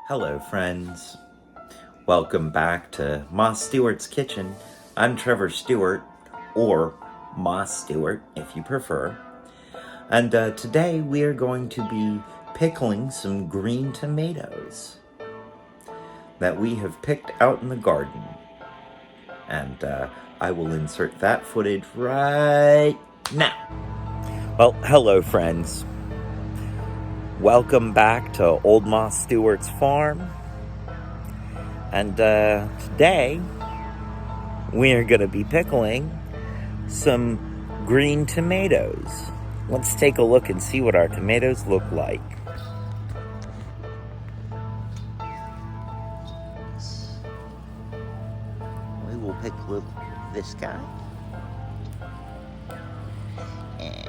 Hello, friends. Welcome back to Ma Stewart's Kitchen. I'm Trevor Stewart, or Ma Stewart if you prefer. And today we are going to be pickling some green tomatoes that we have picked out in the garden. And I will insert that footage right now. Well, hello, friends. Welcome back to Old Ma Stewart's farm. And today we are going to be pickling some green tomatoes. Let's take a look and see what our tomatoes look like. We will pick this guy. And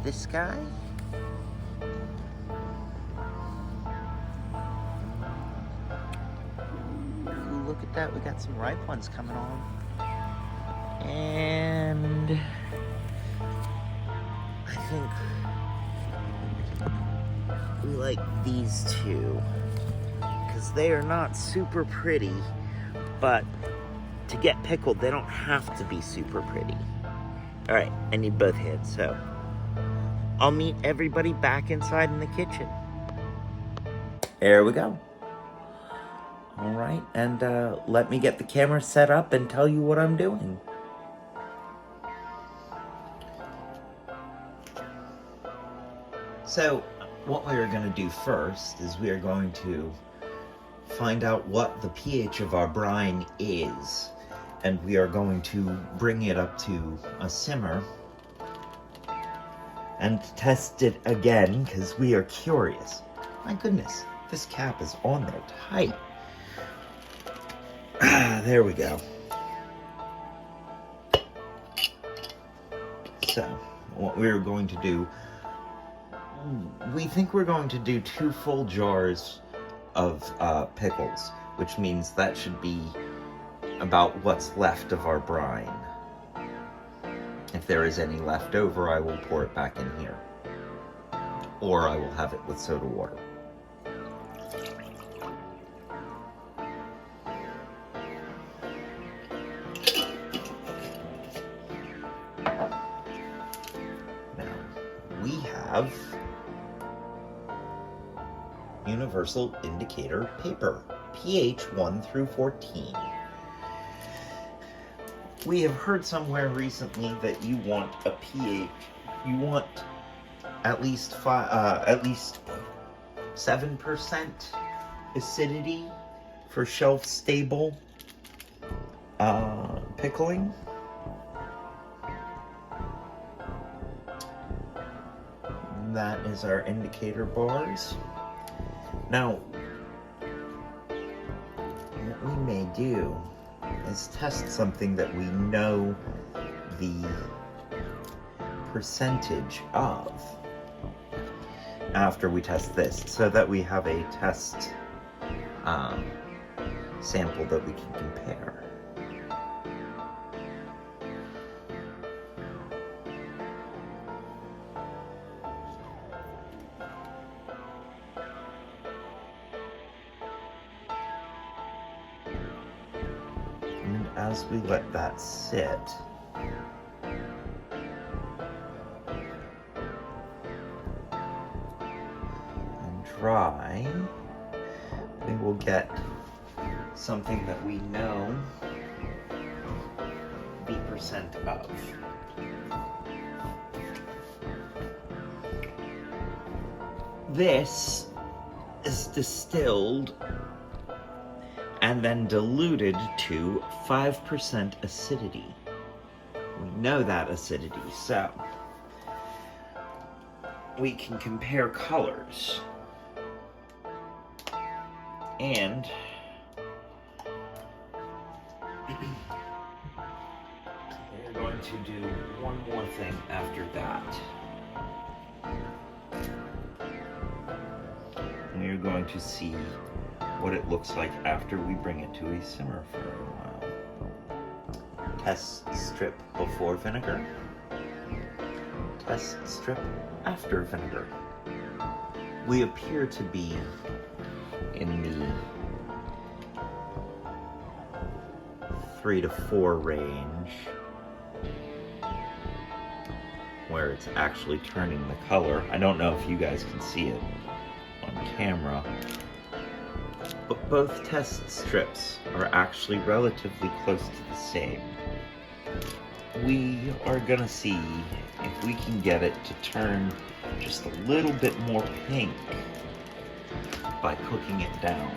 this guy. Ooh, look at that, we got some ripe ones coming on. And I think we like these two because they are not super pretty, but to get pickled, they don't have to be super pretty. All right, I need both hands, so I'll meet everybody back inside in the kitchen. There we go. All right, and let me get the camera set up and tell you what I'm doing. So, what we are going to do first is we are going to find out what the pH of our brine is, and we are going to bring it up to a simmer and test it again because we are curious. My goodness, this cap is on there tight. There we go. So, what we're going to do, we think we're going to do 2 full jars of pickles, which means that should be about what's left of our brine. If there is any left over, I will pour it back in here. Or I will have it with soda water. Now, we have universal indicator paper, pH 1 through 14. We have heard somewhere recently that you want a pH, you want at least 7% acidity for shelf-stable pickling. That is our indicator bars. Now, what we may do is test something that we know the percentage of after we test this, so that we have a test sample that we can compare. And as we let that sit, and dry, we will get something that we know the percent of. This is distilled and then diluted to 5% acidity. We know that acidity, so we can compare colors. And we're going to do one more thing after that. We're going to see what it looks like after we bring it to a simmer for a while. Test strip before vinegar. Test strip after vinegar. we appear to be in the 3 to 4 range, where it's actually turning the color. I don't know if you guys can see it on camera, but both test strips are actually relatively close to the same. We are gonna see if we can get it to turn just a little bit more pink by cooking it down.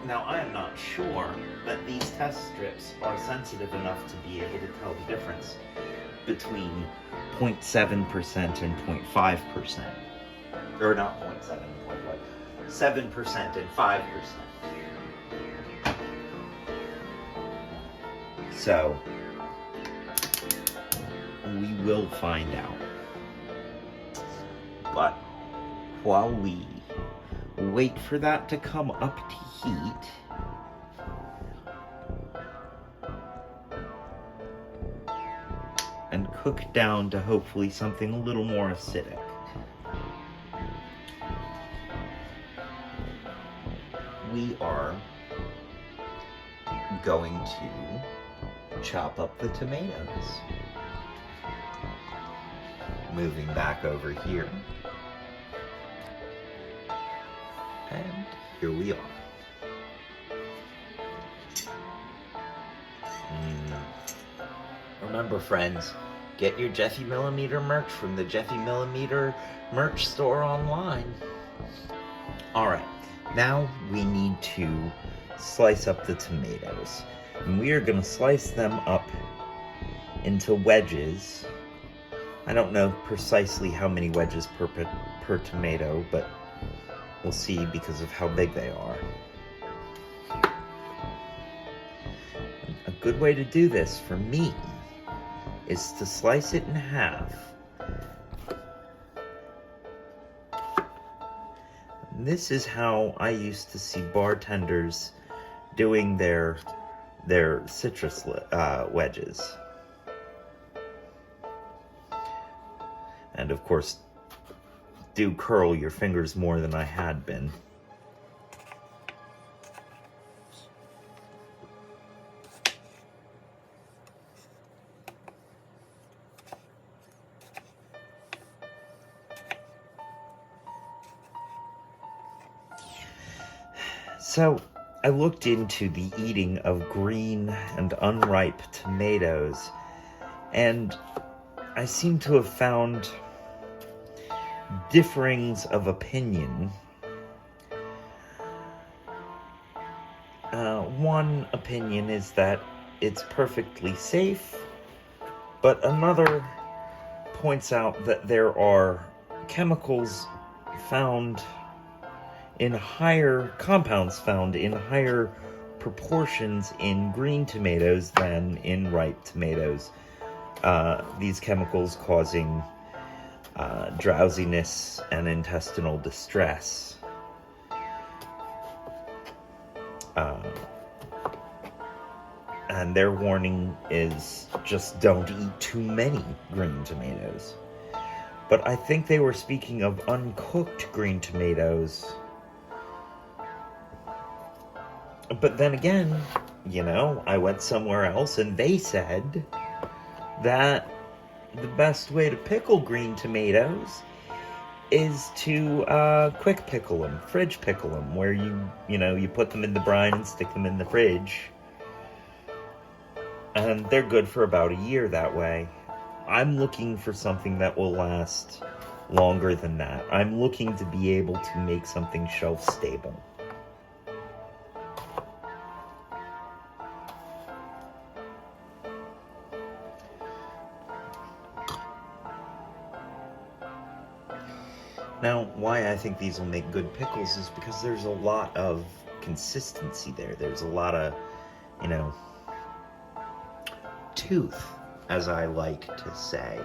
Now, I am not sure that these test strips are sensitive enough to be able to tell the difference between 0.7% and 0.5%. Or not 0.7, 7% and 5%. So, we will find out. But while we wait for that to come up to heat, and cook down to hopefully something a little more acidic, we are going to chop up the tomatoes. Moving back over here. And here we are. Remember, friends, get your Jeffy Millimeter merch from the Jeffy Millimeter merch store online. Alright, now we need to slice up the tomatoes. And we are going to slice them up into wedges. I don't know precisely how many wedges per tomato, but we'll see because of how big they are. A good way to do this for me is to slice it in half. And this is how I used to see bartenders doing their citrus wedges. And of course, do curl your fingers more than I had been. So, I looked into the eating of green and unripe tomatoes, and I seem to have found differings of opinion. One opinion is that it's perfectly safe, but another points out that there are chemicals found in compounds found in higher proportions in green tomatoes than in ripe tomatoes. These chemicals causing drowsiness and intestinal distress. And their warning is just don't eat too many green tomatoes. But I think they were speaking of uncooked green tomatoes. But then again, I went somewhere else and they said that the best way to pickle green tomatoes is to quick pickle them, fridge pickle them, where you put them in the brine and stick them in the fridge. And they're good for about a year that way. I'm looking for something that will last longer than that. I'm looking to be able to make something shelf stable. Now, why I think these will make good pickles is because there's a lot of consistency there. There's a lot of, tooth, as I like to say.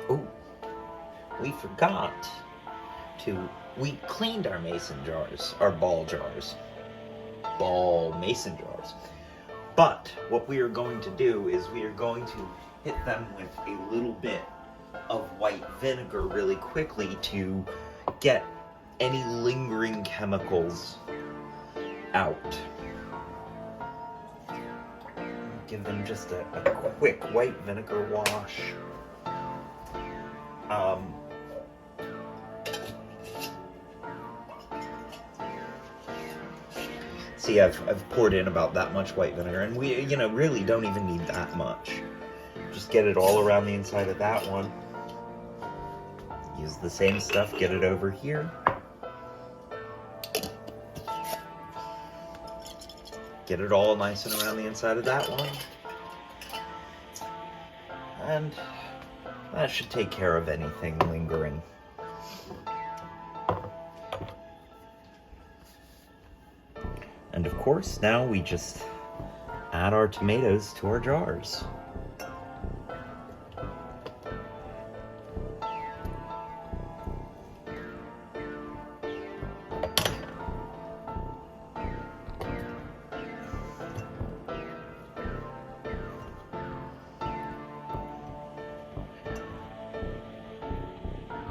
Oh, we forgot we cleaned our mason jars, our ball jars. ball mason jars. But what we are going to do is we are going to hit them with a little bit of white vinegar really quickly to get any lingering chemicals out. Give them just a quick white vinegar wash. See, I've poured in about that much white vinegar, and we, really don't even need that much. Just get it all around the inside of that one. Use the same stuff, get it over here. Get it all nice and around the inside of that one. And that should take care of anything lingering. And of course, now we just add our tomatoes to our jars.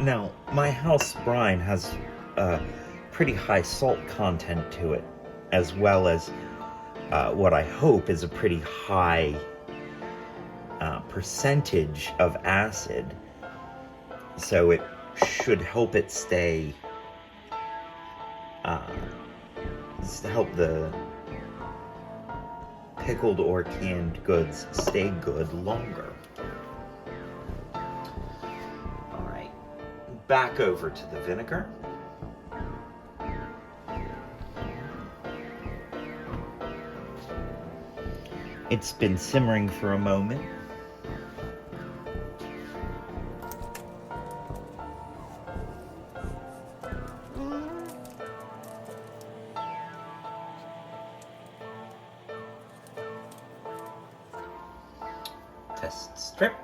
Now, my house brine has a pretty high salt content to it, as well as what I hope is a pretty high percentage of acid. So it should help it stay, help the pickled or canned goods stay good longer. Back over to the vinegar. It's been simmering for a moment. Test strip.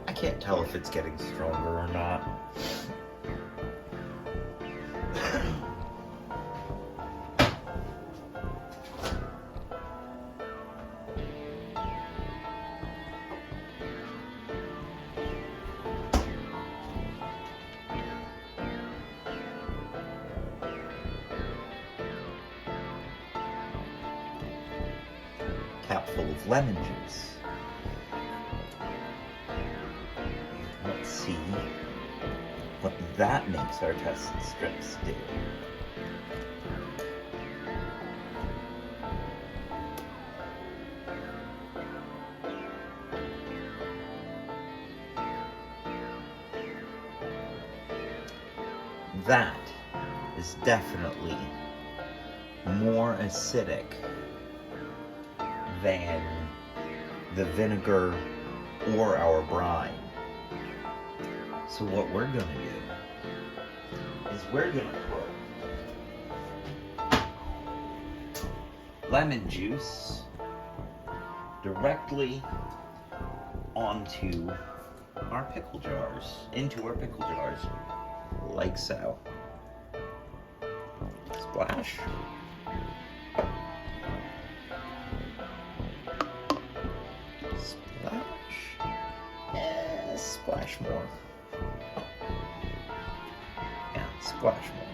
I can't tell if it's getting stronger or not. Cap full of lemon juice. Let's see what that makes our test strips do. That is definitely more acidic than the vinegar or our brine. So what we're gonna do is we're gonna put lemon juice directly onto our pickle jars, into our pickle jars, like so. Splash. Splash more. Yeah, splash more.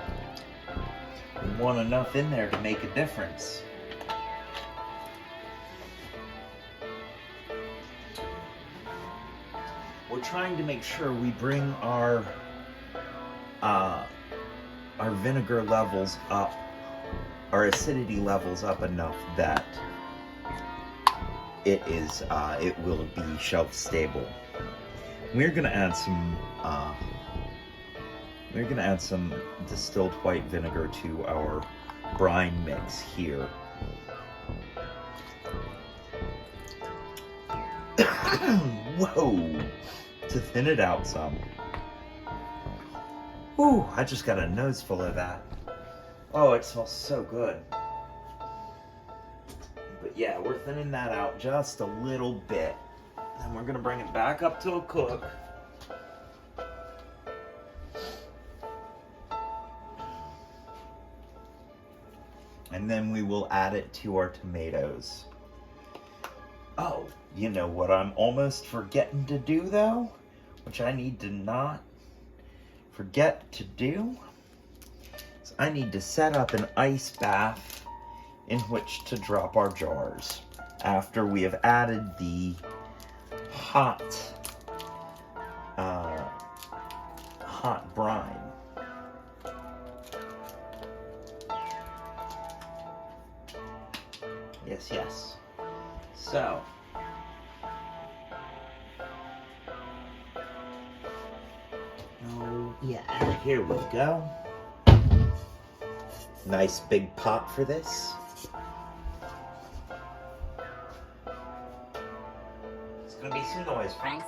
We want enough in there to make a difference. We're trying to make sure we bring our vinegar levels up, our acidity levels up enough that it will be shelf stable. We're gonna add some distilled white vinegar to our brine mix here Whoa! To thin it out some. Ooh, I just got a nose full of that. Oh, it smells so good. But yeah, we're thinning that out just a little bit. Then we're gonna bring it back up to a cook. And then we will add it to our tomatoes. Oh, you know what I'm almost forgetting to do though? Which I need to not forget to do? Is I need to set up an ice bath in which to drop our jars after we have added the hot brine. Yes, yes. So, oh yeah, here we go. Nice big pot for this. It's gonna be some noise, Frank.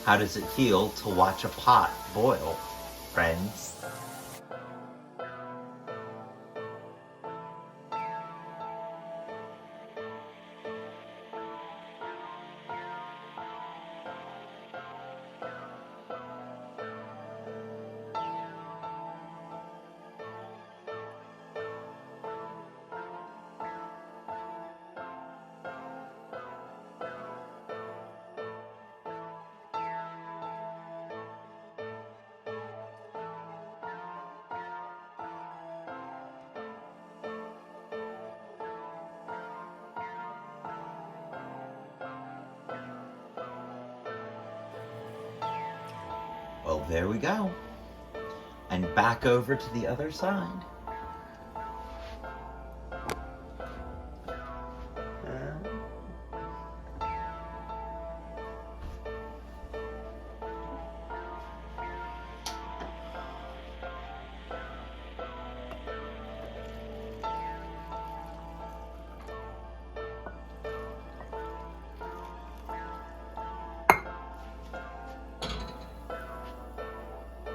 How does it feel to watch a pot boil, friends? Well, there we go. And back over to the other side.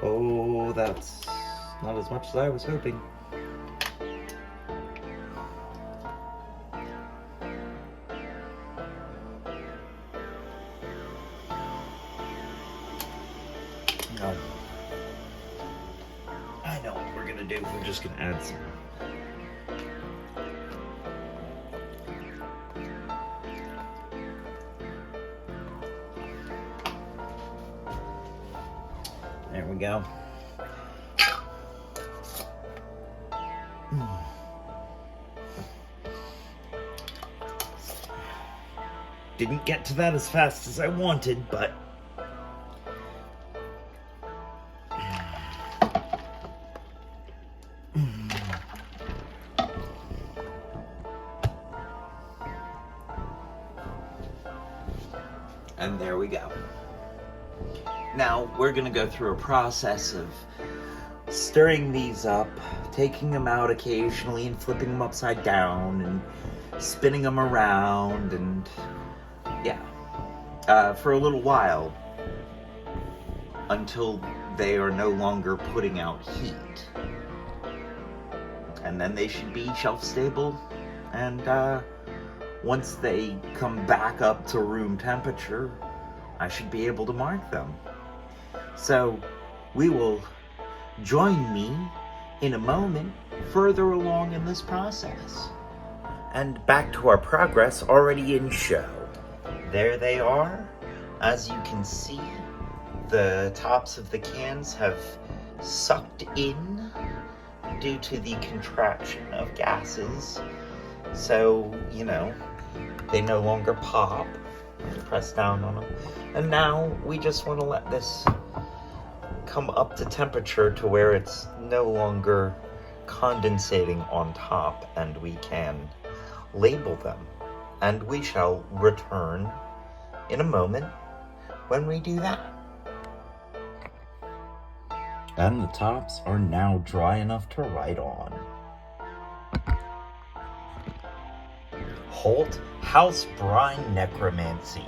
Oh, that's not as much as I was hoping. No. I know what we're gonna do. We're just gonna add some. There we go. Didn't get to that as fast as I wanted, but and there we go. Now we're gonna go through a process of stirring these up, taking them out occasionally and flipping them upside down and spinning them around, and yeah, for a little while until they are no longer putting out heat. And then they should be shelf stable, and once they come back up to room temperature, I should be able to mark them. So we will join me in a moment further along in this process. And back to our progress already in show. There they are. As you can see, the tops of the cans have sucked in due to the contraction of gases. So, you know, they no longer pop. Press down on them. And now we just want to let this come up to temperature to where it's no longer condensating on top, and we can label them. And we shall return in a moment when we do that. And the tops are now dry enough to write on. Holt House Brine Necromancy.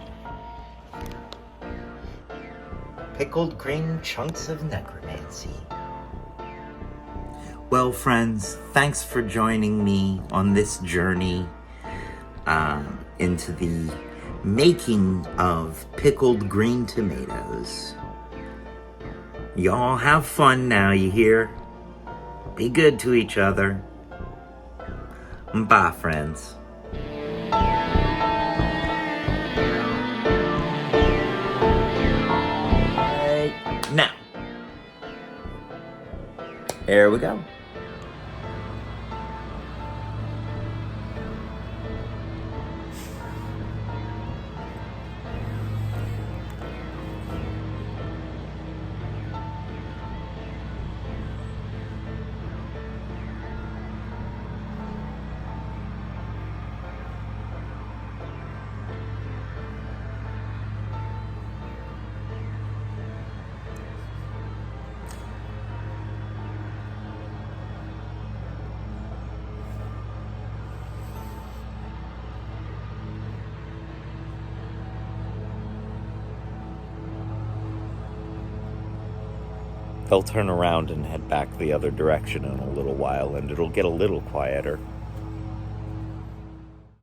Pickled green chunks of necromancy. Well, friends, thanks for joining me on this journey into the making of pickled green tomatoes. Y'all have fun now, you hear? Be good to each other. Bye, friends. Now, here we go. They'll turn around and head back the other direction in a little while, and it'll get a little quieter.